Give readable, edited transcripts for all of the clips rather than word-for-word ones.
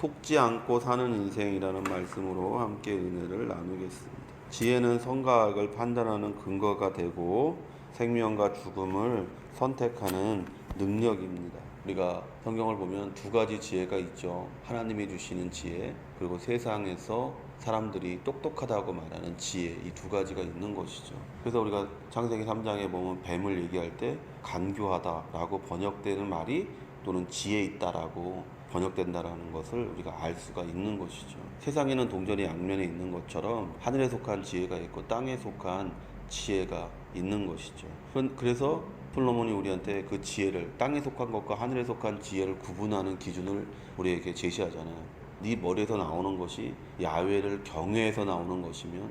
속지 않고 사는 인생이라는 말씀으로 함께 은혜를 나누겠습니다. 지혜는 선과 악을 판단하는 근거가 되고 생명과 죽음을 선택하는 능력입니다. 우리가 성경을 보면 두 가지 지혜가 있죠. 하나님이 주시는 지혜, 그리고 세상에서 사람들이 똑똑하다고 말하는 지혜, 이 두 가지가 있는 것이죠. 그래서 우리가 창세기 3장에 보면 뱀을 얘기할 때 간교하다라고 번역되는 말이 또는 지혜 있다라고 번역된다라는 것을 우리가 알 수가 있는 것이죠. 세상에는 동전이 양면에 있는 것처럼 하늘에 속한 지혜가 있고 땅에 속한 지혜가 있는 것이죠. 그래서 솔로몬이 우리한테 그 지혜를, 땅에 속한 것과 하늘에 속한 지혜를 구분하는 기준을 우리에게 제시하잖아요. 네 머리에서 나오는 것이 야훼를 경외해서 나오는 것이면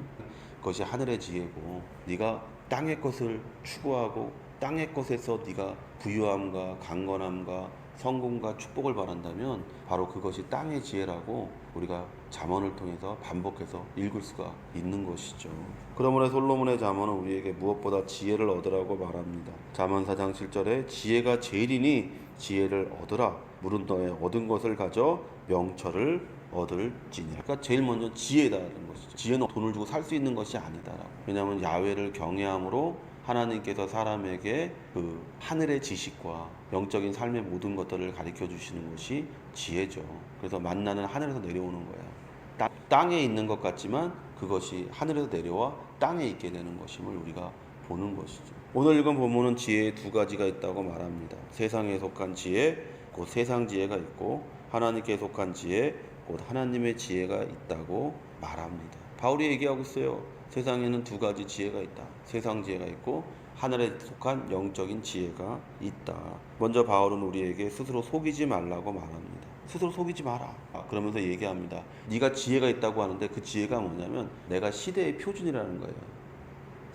그것이 하늘의 지혜고, 네가 땅의 것을 추구하고 땅의 것에서 네가 부유함과 강건함과 성공과 축복을 바란다면 바로 그것이 땅의 지혜라고 우리가 잠언을 통해서 반복해서 읽을 수가 있는 것이죠. 그러므로 솔로몬의 잠언은 우리에게 무엇보다 지혜를 얻으라고 말합니다. 잠언 4장 7절에 지혜가 제일이니 지혜를 얻으라. 물은 너의 얻은 것을 가져 명철을 얻을지니라. 그러니까 제일 먼저 지혜다라는 것이죠. 지혜는 돈을 주고 살 수 있는 것이 아니다라고. 왜냐하면 야훼를 경외함으로 하나님께서 사람에게 그 하늘의 지식과 영적인 삶의 모든 것들을 가르쳐 주시는 것이 지혜죠. 그래서 만나는 하늘에서 내려오는 거야. 땅에 있는 것 같지만 그것이 하늘에서 내려와 땅에 있게 되는 것임을 우리가 보는 것이죠. 오늘 읽은 본문은 지혜의 두 가지가 있다고 말합니다. 세상에 속한 지혜, 곧 세상 지혜가 있고, 하나님께 속한 지혜, 곧 하나님의 지혜가 있다고 말합니다. 바울이 얘기하고 있어요. 세상에는 두 가지 지혜가 있다. 세상 지혜가 있고 하늘에 속한 영적인 지혜가 있다. 먼저 바울은 우리에게 스스로 속이지 말라고 말합니다. 스스로 속이지 마라. 그러면서 얘기합니다. 네가 지혜가 있다고 하는데 그 지혜가 뭐냐면 내가 시대의 표준이라는 거예요.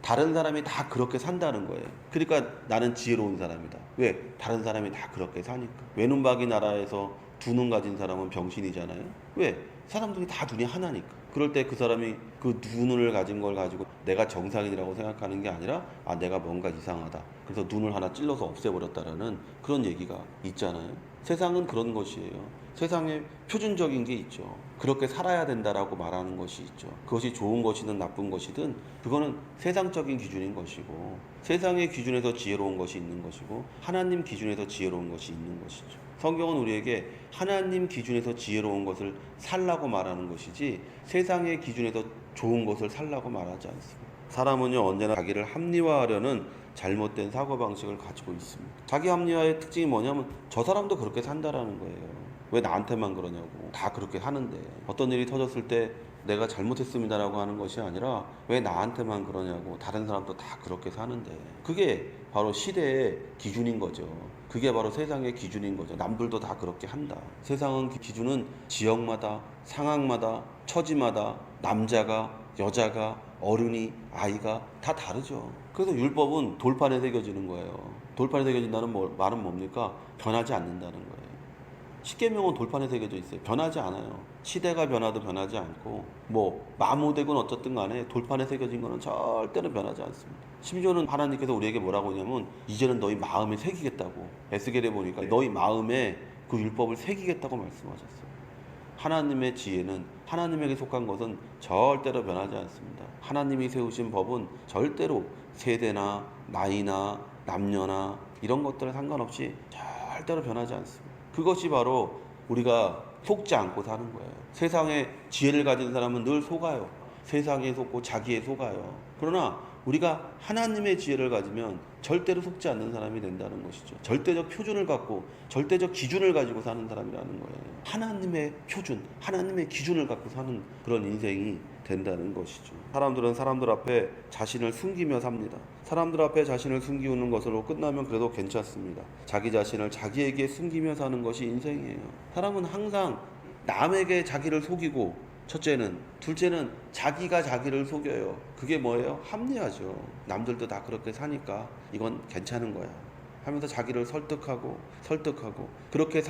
다른 사람이 다 그렇게 산다는 거예요. 그러니까 나는 지혜로운 사람이다. 왜? 다른 사람이 다 그렇게 사니까. 외눈박이 나라에서 두 눈 가진 사람은 병신이잖아요. 왜? 사람들이 다 눈이 하나니까. 그럴 때 그 사람이 그 두 눈을 가진 걸 가지고 내가 정상인이라고 생각하는 게 아니라 내가 뭔가 이상하다. 그래서 눈을 하나 찔러서 없애버렸다라는 그런 얘기가 있잖아요. 세상은 그런 것이에요. 세상에 표준적인 게 있죠. 그렇게 살아야 된다라고 말하는 것이 있죠. 그것이 좋은 것이든 나쁜 것이든 그거는 세상적인 기준인 것이고, 세상의 기준에서 지혜로운 것이 있는 것이고 하나님 기준에서 지혜로운 것이 있는 것이죠. 성경은 우리에게 하나님 기준에서 지혜로운 것을 살라고 말하는 것이지 세상의 기준에서 좋은 것을 살라고 말하지 않습니다. 사람은요, 언제나 자기를 합리화하려는 잘못된 사고방식을 가지고 있습니다. 자기 합리화의 특징이 뭐냐면 저 사람도 그렇게 산다라는 거예요. 왜 나한테만 그러냐고. 다 그렇게 하는데 어떤 일이 터졌을 때 내가 잘못했습니다라고 하는 것이 아니라 왜 나한테만 그러냐고. 다른 사람도 다 그렇게 사는데. 그게 바로 시대의 기준인 거죠. 그게 바로 세상의 기준인 거죠. 남들도 다 그렇게 한다. 세상은 기준은 지역마다, 상황마다, 처지마다, 남자가, 여자가, 어른이, 아이가 다 다르죠. 그래서 율법은 돌판에 새겨지는 거예요. 돌판에 새겨진다는 말은 뭡니까? 변하지 않는다는 거예요. 십계명은 돌판에 새겨져 있어요. 변하지 않아요. 시대가 변화도 변하지 않고 마모되건 어쨌든 간에 돌판에 새겨진 거는 절대로 변하지 않습니다. 심지어는 하나님께서 우리에게 뭐라고 하냐면 이제는 너희 마음에 새기겠다고. 에스겔에 보니까 너희 마음에 그 율법을 새기겠다고 말씀하셨어요. 하나님의 지혜는, 하나님에게 속한 것은 절대로 변하지 않습니다. 하나님이 세우신 법은 절대로 세대나 나이나 남녀나 이런 것들에 상관없이 절대로 변하지 않습니다. 그것이 바로 우리가 속지 않고 사는 거예요. 세상에 지혜를 가진 사람은 늘 속아요. 세상에 속고 자기에 속아요. 그러나 우리가 하나님의 지혜를 가지면 절대로 속지 않는 사람이 된다는 것이죠. 절대적 표준을 갖고 절대적 기준을 가지고 사는 사람이라는 거예요. 하나님의 표준, 하나님의 기준을 갖고 사는 그런 인생이 된다는 것이죠. 사람들은 사람들 앞에 자신을 숨기며 삽니다. 사람들 앞에 자신을 숨기는 것으로 끝나면 그래도 괜찮습니다. 자기 자신을 자기에게 숨기며 사는 것이 인생이에요. 사람은 항상 남에게 자기를 속이고, 첫째는, 둘째는 자기가 자기를 속여요. 그게 뭐예요? 합리화죠. 남들도 다 그렇게 사니까 이건 괜찮은 거야 하면서 자기를 설득하고 그렇게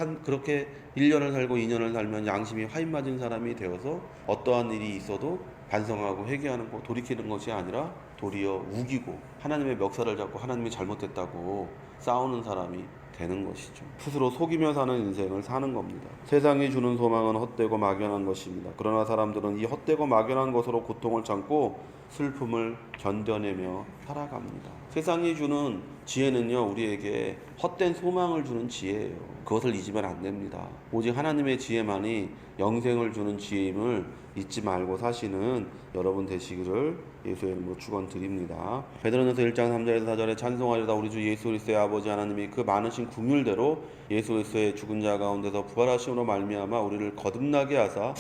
1년을 살고 2년을 살면 양심이 화인 맞은 사람이 되어서 어떠한 일이 있어도 반성하고 회개하는 거, 돌이키는 것이 아니라 도리어 우기고 하나님의 멱살을 잡고 하나님이 잘못했다고 싸우는 사람이 되는 것이죠. 스스로 속이며 사는 인생을 사는 겁니다. 세상이 주는 소망은 헛되고 막연한 것입니다. 그러나 사람들은 이 헛되고 막연한 것으로 고통을 참고 슬픔을 견뎌내며 살아갑니다. 세상이 주는 지혜는요, 우리에게 헛된 소망을 주는 지혜예요. 그것을 잊으면 안 됩니다. 오직 하나님의 지혜만이 영생을 주는 지혜임을 잊지 말고 사시는 여러분 되시기를 예수의 이름으로 축원드립니다. 베드로전서 1장 3절에서 4절에 찬송하리다 우리 주 예수 그리스도의 아버지 하나님이 그 많으신 긍휼대로 예수 그리스도의 죽은 자 가운데서 부활하심으로 말미암아 우리를 거듭나게 하사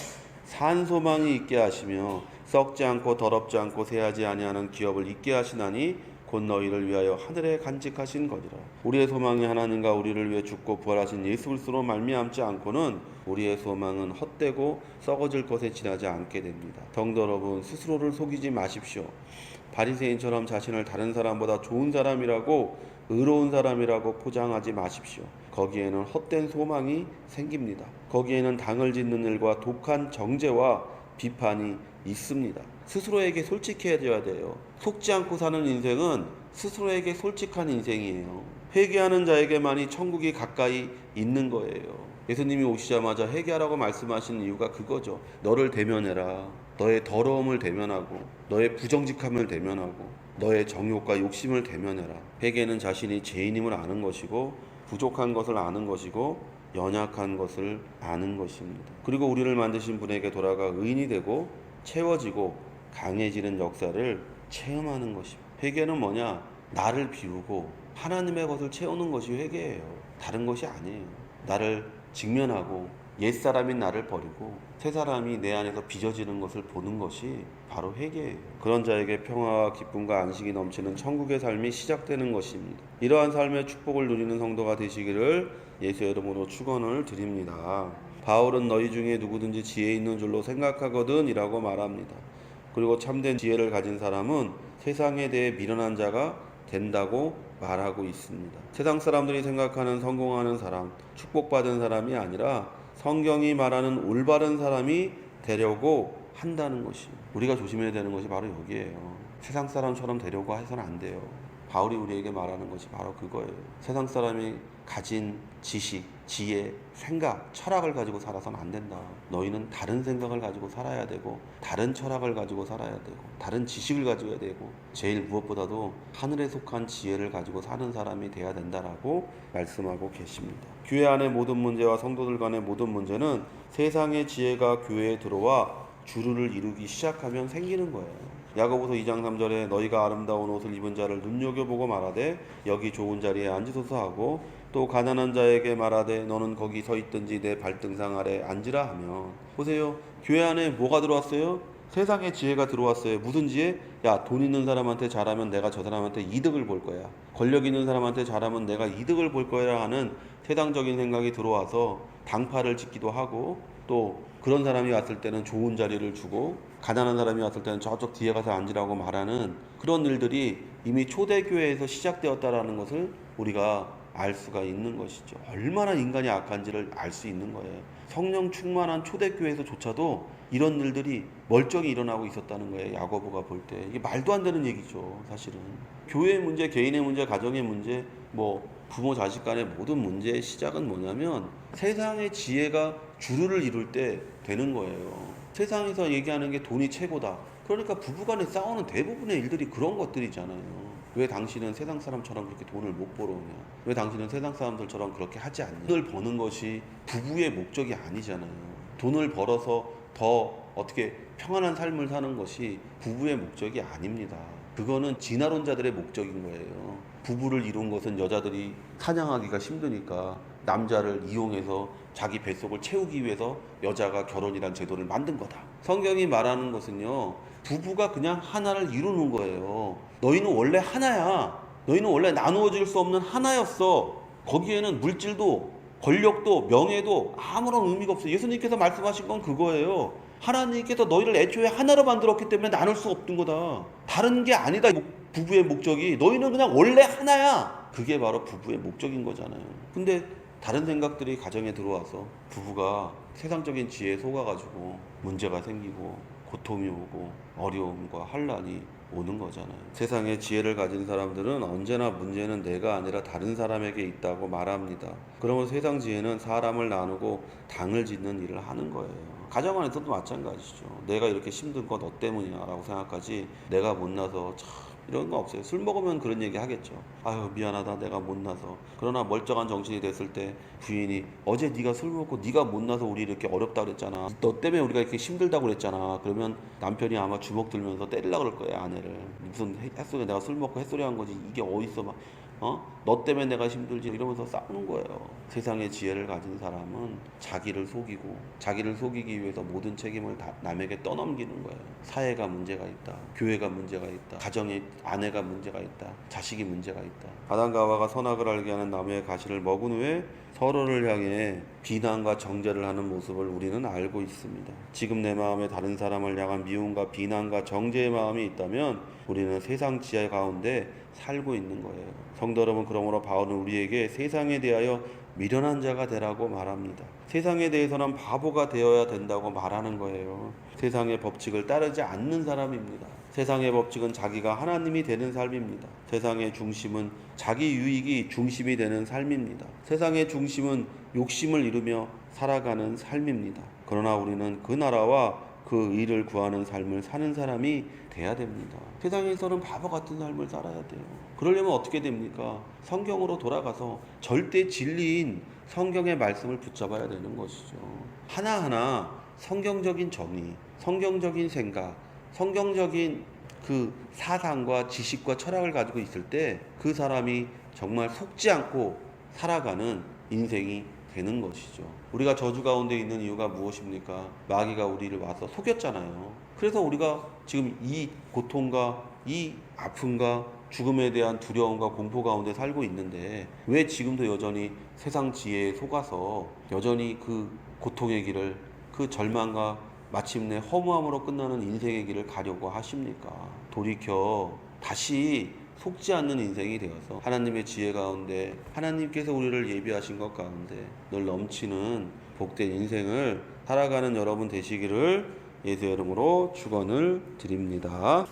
산 소망이 있게 하시며 썩지 않고 더럽지 않고 새하지 아니하는 기업을 있게 하시나니 곧 너희를 위하여 하늘에 간직하신 거니라. 우리의 소망이 하나님과 우리를 위해 죽고 부활하신 예수 그리스도로 말미암지 않고는 우리의 소망은 헛되고 썩어질 것에 지나지 않게 됩니다. 성도 여러분, 스스로를 속이지 마십시오. 바리새인처럼 자신을 다른 사람보다 좋은 사람이라고, 의로운 사람이라고 포장하지 마십시오. 거기에는 헛된 소망이 생깁니다. 거기에는 당을 짓는 일과 독한 정죄와 비판이 있습니다. 스스로에게 솔직해져야 돼요. 속지 않고 사는 인생은 스스로에게 솔직한 인생이에요. 회개하는 자에게만이 천국이 가까이 있는 거예요. 예수님이 오시자마자 회개하라고 말씀하신 이유가 그거죠. 너를 대면해라. 너의 더러움을 대면하고, 너의 부정직함을 대면하고, 너의 정욕과 욕심을 대면해라. 회개는 자신이 죄인임을 아는 것이고, 부족한 것을 아는 것이고, 연약한 것을 아는 것입니다. 그리고 우리를 만드신 분에게 돌아가 의인이 되고 채워지고 강해지는 역사를 체험하는 것입니다. 회개는 뭐냐? 나를 비우고 하나님의 것을 채우는 것이 회개예요. 다른 것이 아니에요. 나를 직면하고 옛사람인 나를 버리고 새사람이 내 안에서 빚어지는 것을 보는 것이 바로 회개예요. 그런 자에게 평화와 기쁨과 안식이 넘치는 천국의 삶이 시작되는 것입니다. 이러한 삶의 축복을 누리는 성도가 되시기를 예수의 이름으로 축원을 드립니다. 바울은 너희 중에 누구든지 지혜 있는 줄로 생각하거든 이라고 말합니다. 그리고 참된 지혜를 가진 사람은 세상에 대해 미련한 자가 된다고 말하고 있습니다. 세상 사람들이 생각하는 성공하는 사람, 축복받은 사람이 아니라 성경이 말하는 올바른 사람이 되려고 한다는 것이, 우리가 조심해야 되는 것이 바로 여기에요. 세상 사람처럼 되려고 해서는 안 돼요. 바울이 우리에게 말하는 것이 바로 그거예요. 세상 사람이 가진 지식, 지혜, 생각, 철학을 가지고 살아서는 안 된다. 너희는 다른 생각을 가지고 살아야 되고, 다른 철학을 가지고 살아야 되고, 다른 지식을 가져야 되고, 제일 무엇보다도 하늘에 속한 지혜를 가지고 사는 사람이 돼야 된다라고 말씀하고 계십니다. 교회 안의 모든 문제와 성도들 간의 모든 문제는 세상의 지혜가 교회에 들어와 주류를 이루기 시작하면 생기는 거예요. 야고보서 2장 3절에 너희가 아름다운 옷을 입은 자를 눈여겨보고 말하되 여기 좋은 자리에 앉으소서 하고, 또 가난한 자에게 말하되 너는 거기 서 있든지 내 발등상 아래 앉으라 하면, 보세요. 교회 안에 뭐가 들어왔어요? 세상의 지혜가 들어왔어요. 무슨 지혜? 야, 돈 있는 사람한테 잘하면 내가 저 사람한테 이득을 볼 거야. 권력 있는 사람한테 잘하면 내가 이득을 볼 거야 하는 세상적인 생각이 들어와서 당파를 짓기도 하고, 또 그런 사람이 왔을 때는 좋은 자리를 주고 가난한 사람이 왔을 때는 저쪽 뒤에 가서 앉으라고 말하는 그런 일들이 이미 초대교회에서 시작되었다라는 것을 우리가 알 수가 있는 것이죠. 얼마나 인간이 악한지를 알 수 있는 거예요. 성령 충만한 초대교회에서조차도 이런 일들이 멀쩡히 일어나고 있었다는 거예요. 야고보가 볼 때. 이게 말도 안 되는 얘기죠. 사실은 교회의 문제, 개인의 문제, 가정의 문제, 부모 자식 간의 모든 문제의 시작은 뭐냐면 세상의 지혜가 주류를 이룰 때 되는 거예요. 세상에서 얘기하는 게 돈이 최고다. 그러니까 부부간에 싸우는 대부분의 일들이 그런 것들이잖아요. 왜 당신은 세상 사람처럼 그렇게 돈을 못 벌어오냐? 왜 당신은 세상 사람들처럼 그렇게 하지 않냐? 돈을 버는 것이 부부의 목적이 아니잖아요. 돈을 벌어서 더 어떻게 평안한 삶을 사는 것이 부부의 목적이 아닙니다. 그거는 진화론자들의 목적인 거예요. 부부를 이룬 것은 여자들이 사냥하기가 힘드니까 남자를 이용해서 자기 뱃속을 채우기 위해서 여자가 결혼이란 제도를 만든 거다. 성경이 말하는 것은요, 부부가 그냥 하나를 이루는 거예요. 너희는 원래 하나야. 너희는 원래 나누어질 수 없는 하나였어. 거기에는 물질도 권력도 명예도 아무런 의미가 없어요. 예수님께서 말씀하신 건 그거예요. 하나님께서 너희를 애초에 하나로 만들었기 때문에 나눌 수 없는 거다. 다른 게 아니다. 부부의 목적이. 너희는 그냥 원래 하나야. 그게 바로 부부의 목적인 거잖아요. 근데 다른 생각들이 가정에 들어와서 부부가 세상적인 지혜에 속아가지고 문제가 생기고 고통이 오고 어려움과 환난이 오는 거잖아요. 세상에 지혜를 가진 사람들은 언제나 문제는 내가 아니라 다른 사람에게 있다고 말합니다. 그러면 세상 지혜는 사람을 나누고 당을 짓는 일을 하는 거예요. 가정 안에서도 마찬가지죠. 내가 이렇게 힘든 거 너 때문이야 라고 생각하지, 내가 못나서 참 이런 거 없어요. 술 먹으면 그런 얘기 하겠죠. 아유 미안하다 내가 못나서. 그러나 멀쩡한 정신이 됐을 때 부인이 어제 네가 술 먹고 네가 못나서 우리 이렇게 어렵다 그랬잖아, 너 때문에 우리가 이렇게 힘들다고 그랬잖아, 그러면 남편이 아마 주먹 들면서 때리려고 그럴 거예요 아내를. 무슨 햇소리, 내가 술 먹고 햇소리 한 거지 이게 어딨어 막, 너 때문에 내가 힘들지 이러면서 싸우는 거예요. 세상의 지혜를 가진 사람은 자기를 속이고, 자기를 속이기 위해서 모든 책임을 다 남에게 떠넘기는 거예요. 사회가 문제가 있다, 교회가 문제가 있다, 가정에 아내가 문제가 있다, 자식이 문제가 있다. 아담과 하와가 선악을 알게 하는 나무의 가시를 먹은 후에 서로를 향해 비난과 정죄를 하는 모습을 우리는 알고 있습니다. 지금 내 마음에 다른 사람을 향한 미움과 비난과 정죄의 마음이 있다면 우리는 세상 지혜 가운데 살고 있는 거예요. 성도 여러분, 그러므로 바울은 우리에게 세상에 대하여 미련한 자가 되라고 말합니다. 세상에 대해서는 바보가 되어야 된다고 말하는 거예요. 세상의 법칙을 따르지 않는 사람입니다. 세상의 법칙은 자기가 하나님이 되는 삶입니다. 세상의 중심은 자기 유익이 중심이 되는 삶입니다. 세상의 중심은 욕심을 이루며 살아가는 삶입니다. 그러나 우리는 그 나라와 그 의를 구하는 삶을 사는 사람이 돼야 됩니다. 세상에서는 바보 같은 삶을 살아야 돼요. 그러려면 어떻게 됩니까? 성경으로 돌아가서 절대 진리인 성경의 말씀을 붙잡아야 되는 것이죠. 하나하나 성경적인 정의, 성경적인 생각, 성경적인 그 사상과 지식과 철학을 가지고 있을 때 그 사람이 정말 속지 않고 살아가는 인생이 되는 것이죠. 우리가 저주 가운데 있는 이유가 무엇입니까? 마귀가 우리를 와서 속였잖아요. 그래서 우리가 지금 이 고통과 이 아픔과 죽음에 대한 두려움과 공포 가운데 살고 있는데, 왜 지금도 여전히 세상 지혜에 속아서 여전히 그 고통의 길을, 그 절망과 마침내 허무함으로 끝나는 인생의 길을 가려고 하십니까? 돌이켜 다시 속지 않는 인생이 되어서 하나님의 지혜 가운데, 하나님께서 우리를 예비하신 것 가운데 늘 넘치는 복된 인생을 살아가는 여러분 되시기를 예수의 이름으로 축원을 드립니다.